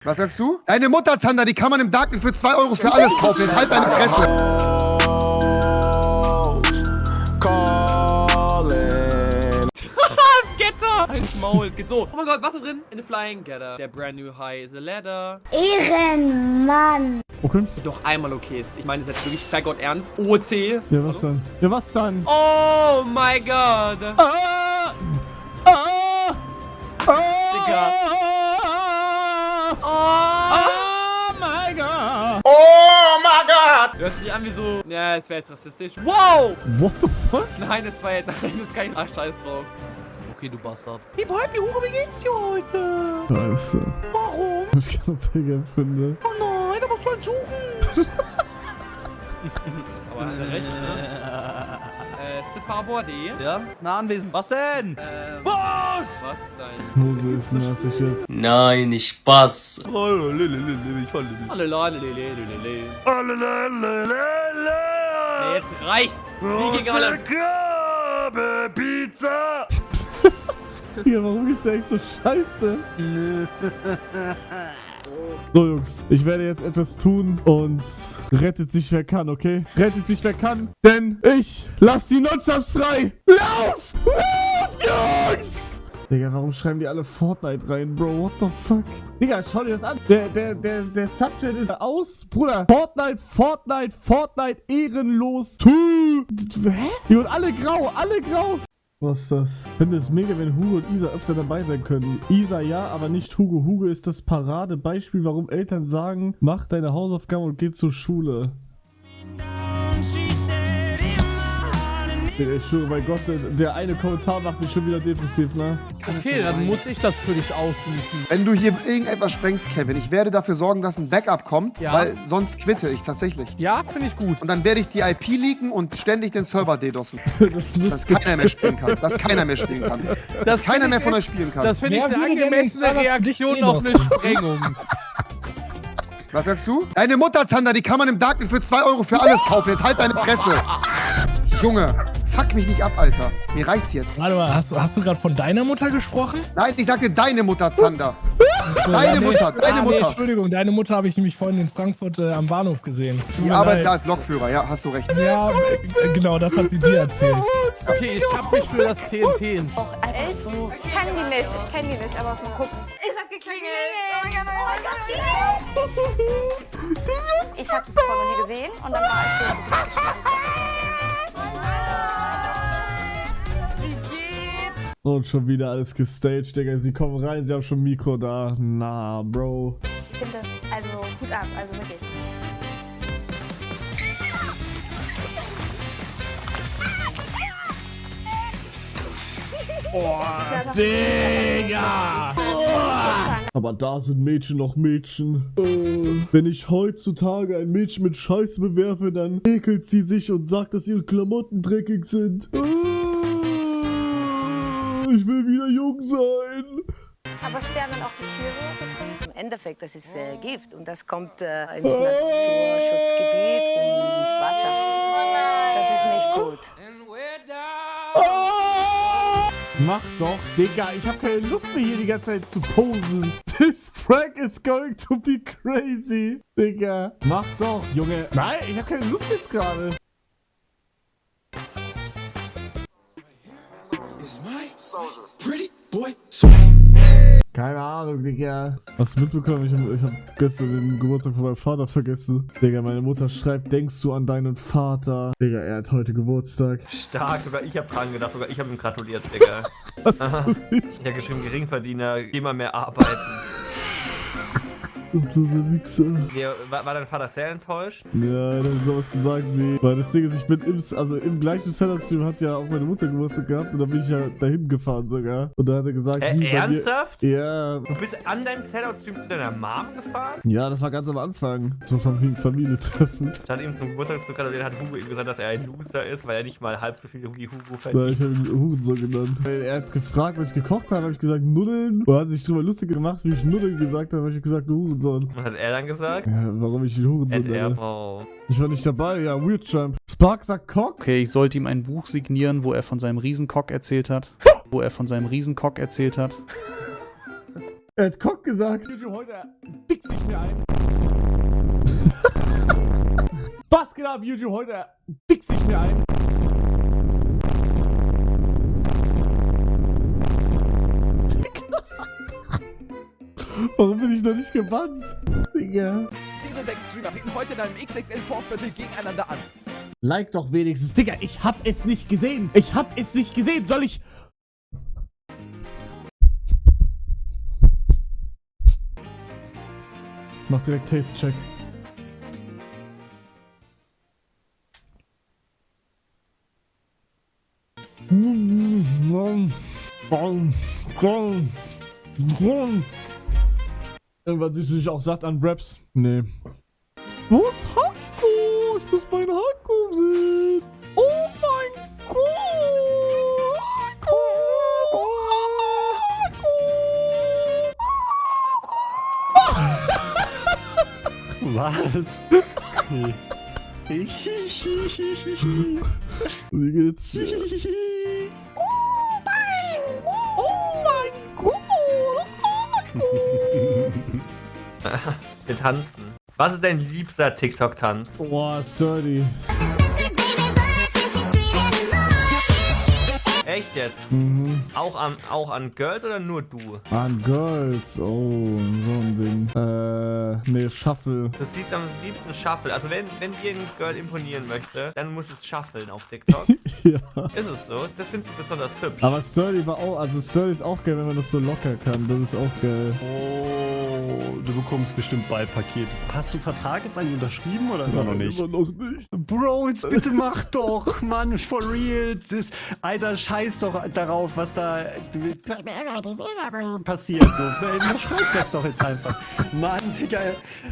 Was sagst du? Deine Mutter, Zander, die kann man im Darknet für 2 Euro für alles kaufen. Jetzt halt deine Fresse. Halt Maul, es geht so. Oh mein Gott, was ist drin? In the Flying Gather. Der brand new high is a ladder. Ehrenmann. Okay. Doch einmal okay ist. Ich meine, das ist jetzt wirklich Fairgott ernst. OC. Ja, was dann? Ja, was dann? Oh mein Gott. Digga. Oh mein Gott! Oh mein Gott! Hört sich an wie so. Ja, jetzt wäre jetzt rassistisch. Wow! What the fuck? Nein, das war jetzt. Nein, das ist kein Scheiß drauf. Okay, du Bastard. Hey, Hugo, wie geht's dir heute? Scheiße. Warum? Ich gerade Pegel finde. Oh nein, da musst du einen suchen. Aber hat er recht, ne? Sefarbor.de. Ja? Na, anwesend. Was denn? Was sein? Hose ist nassig jetzt. Nein, ich Spaß. Ich fall Nee, jetzt reicht's. Wie gegen alle. Pizza! Ja, warum geht's dir echt so scheiße? So, Jungs, ich werde jetzt etwas tun und rettet sich wer kann, okay? Rettet sich wer kann, denn ich lass die Notjobs frei! Lauf! Lauf, Jungs! Digga, warum schreiben die alle Fortnite rein, Bro? What the fuck? Digga, schau dir das an. Der Subchat ist aus. Bruder, Fortnite, ehrenlos. Hä? Und alle grau, Was ist das? Ich finde es mega, wenn Hugo und Isa öfter dabei sein können. Isa ja, aber nicht Hugo. Hugo ist das Paradebeispiel, warum Eltern sagen, mach deine Hausaufgaben und geh zur Schule. Ich schwöre, mein Gott, der eine Kommentar macht mich schon wieder depressiv, ne? Okay, dann muss ich das für dich aussuchen. Wenn du hier irgendetwas sprengst, Kevin, ich werde dafür sorgen, dass ein Backup kommt, Ja. weil sonst quitte ich tatsächlich. Ja, finde ich gut. Und dann werde ich die IP leaken und ständig den Server DDoSen. Das Dass keiner mehr spielen kann. Dass keiner mehr spielen kann. Dass keiner mehr von euch spielen kann. Das finde ich Wer eine würde denn den angemessene Server Reaktion nicht auf eine Sprengung. Was sagst du? Deine Mutter, Zander, die kann man im Darknet für 2 Euro für alles kaufen. Jetzt halt deine Fresse. Junge, fuck mich nicht ab, Alter. Mir reicht's jetzt. Warte mal, hast du gerade von deiner Mutter gesprochen? Nein, ich sagte deine Mutter, Zander. So, Deine nee, Mutter, deine Nee, Mutter. Entschuldigung, deine Mutter habe ich nämlich vorhin in Frankfurt am Bahnhof gesehen. Tut Die mir arbeitet da leid. als Lokführer, ja, hast du recht. Ja, genau, das hat sie dir erzählt. Okay, ich hab mich für das TNT entschieden. Echt? Ich kenne die nicht, aber mal gucken. Es hat geklingelt. Oh mein Gott, Ich habe es vorher noch nie gesehen und dann war ich so gespannt. Und schon wieder alles gestaged, Digga. Sie kommen rein, sie haben schon ein Mikro da. Na, Bro. Ich finde das, also Hut ab, also wirklich. Digga! Aber da sind Mädchen noch Mädchen. Wenn ich heutzutage ein Mädchen mit Scheiße bewerfe, dann ekelt sie sich und sagt, dass ihre Klamotten dreckig sind. Ich will wieder jung sein. Aber sterben dann auch die Tiere getrunken? Im Endeffekt, das ist Gift und das kommt ins Naturschutzgebiet und ins Wasser. Das ist nicht gut. Mach doch, Digga. Ich hab keine Lust mehr hier die ganze Zeit zu posen. This prank is going to be crazy. Digga. Mach doch, Junge. Nein, ich hab keine Lust jetzt gerade. Keine Ahnung, Digga. Hast du mitbekommen? Ich hab gestern den Geburtstag von meinem Vater vergessen. Digga, meine Mutter schreibt, denkst du an deinen Vater? Digga, er hat heute Geburtstag. Stark, sogar ich hab dran gedacht, sogar ich hab ihm gratuliert, Digga. Ich hab geschrieben, Geringverdiener, geh mal mehr arbeiten. Und so ein Wichser. War dein Vater sehr enttäuscht? Ja, er hat sowas gesagt wie, weil das Ding ist, ich bin im gleichen Seller-Stream hat ja auch meine Mutter Geburtstag gehabt und da bin ich ja dahin gefahren sogar. Und da hat er gesagt, wie bei mir- Ernsthaft? Ja. Du bist an deinem Sellout-Stream zu deiner Mom gefahren? Ja, das war ganz am Anfang. So vom Familientreffen. Statt ihm zum Geburtstag zu gratulieren, hat Hugo ihm gesagt, dass er ein Loser ist, weil er nicht mal halb so viel wie Hugo Da, verdient. ich habe ihn Hurensohn genannt. Weil er hat gefragt, was ich gekocht habe, habe ich gesagt Nudeln. Und er hat sich drüber lustig gemacht, wie ich Nudeln gesagt habe, habe ich gesagt Hurensohn. Was hat er dann gesagt? Ja, warum ich ihn Hurensohn nenne? Oh. Ich war nicht dabei, ja, Weird Jump. Spark sagt Cock? Okay, ich sollte ihm ein Buch signieren, wo er von seinem Riesencock erzählt hat. Er hat Cock gesagt. Heute fix ich mir ein. Was geht ab, YouTube? Heute fix ich mir ein. Warum bin ich noch nicht gebannt? Digga. Diese 6 Streamer treten heute in einem XXL Force Battle gegeneinander an. Like doch wenigstens. Digga, ich hab es nicht gesehen. Ich hab es nicht gesehen. Soll ich... Mach direkt Taste-Check. Irgendwas, das sich auch satt an Raps? Nee. Wo ist Hakku? Ich muss meinen Hakku sehen. Oh mein Gott. Hakku. Was? Wie geht's? Wir tanzen. Was ist dein liebster TikTok-Tanz? Boah, Sturdy. Echt jetzt? Mhm. Auch an Girls oder nur du? An Girls. Oh, so ein Ding. Nee, Shuffle. Du siehst am liebsten Shuffle. Also wenn dir ein Girl imponieren möchte, dann muss es shuffeln auf TikTok. Ja. Ist es so? Das findest du besonders hübsch. Aber Sturdy war auch, also Sturdy ist auch geil, wenn man das so locker kann. Das ist auch geil. Oh, du bekommst bestimmt bald Paket. Hast du einen Vertrag jetzt eigentlich unterschrieben oder immer noch nicht? Immer noch nicht. Bro, jetzt bitte mach doch, Mann, for real. Das, Alter, scheiß doch darauf, was da passiert. So, schreib das doch jetzt einfach. Mann, Digga,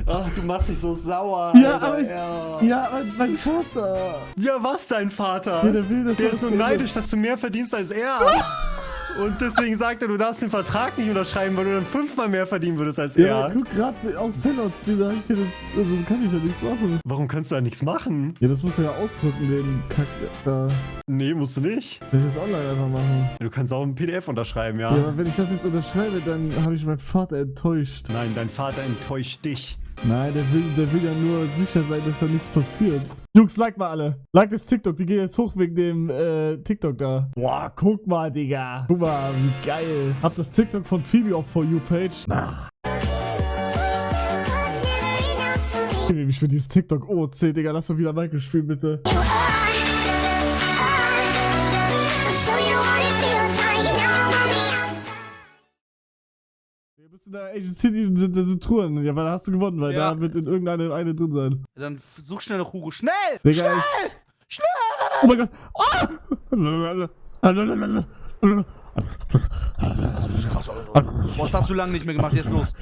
ach, du machst dich so sauer. Ja, Alter, aber ja, mein Vater. Ja, was dein Vater? Ja, der will das ist nur neidisch, dass du mehr verdienst als er. Und deswegen sagt er, du darfst den Vertrag nicht unterschreiben, weil du dann 5-mal mehr verdienen würdest als Ja, er. guck grad auf Sellouts, da kann ich ja nichts machen. Warum kannst du da nichts machen? Ja, das musst du ja ausdrucken, den Kack da. Nee, musst du nicht. Will ich das online einfach machen? Du kannst auch ein PDF unterschreiben, ja. Ja, aber wenn ich das jetzt unterschreibe, dann habe ich meinen Vater enttäuscht. Nein, dein Vater enttäuscht dich. Nein, der will ja nur sicher sein, dass da nichts passiert. Jungs, like mal alle. Like das TikTok, die gehen jetzt hoch wegen dem TikTok da. Boah, guck mal, Digga. Guck mal, wie geil. Hab das TikTok von Phoebe auf For You Page. Na. Ich will dieses TikTok OC, Digga. Lass mal wieder Michael spielen, bitte. Wir bist in der Agent City sind Touren. Ja, weil da hast du gewonnen, weil da wird in irgendeine eine drin sein. Dann such schnell noch Hugo. Schnell! Digga, Schnell! Oh mein Gott! Was hast du lange nicht mehr gemacht? Jetzt los.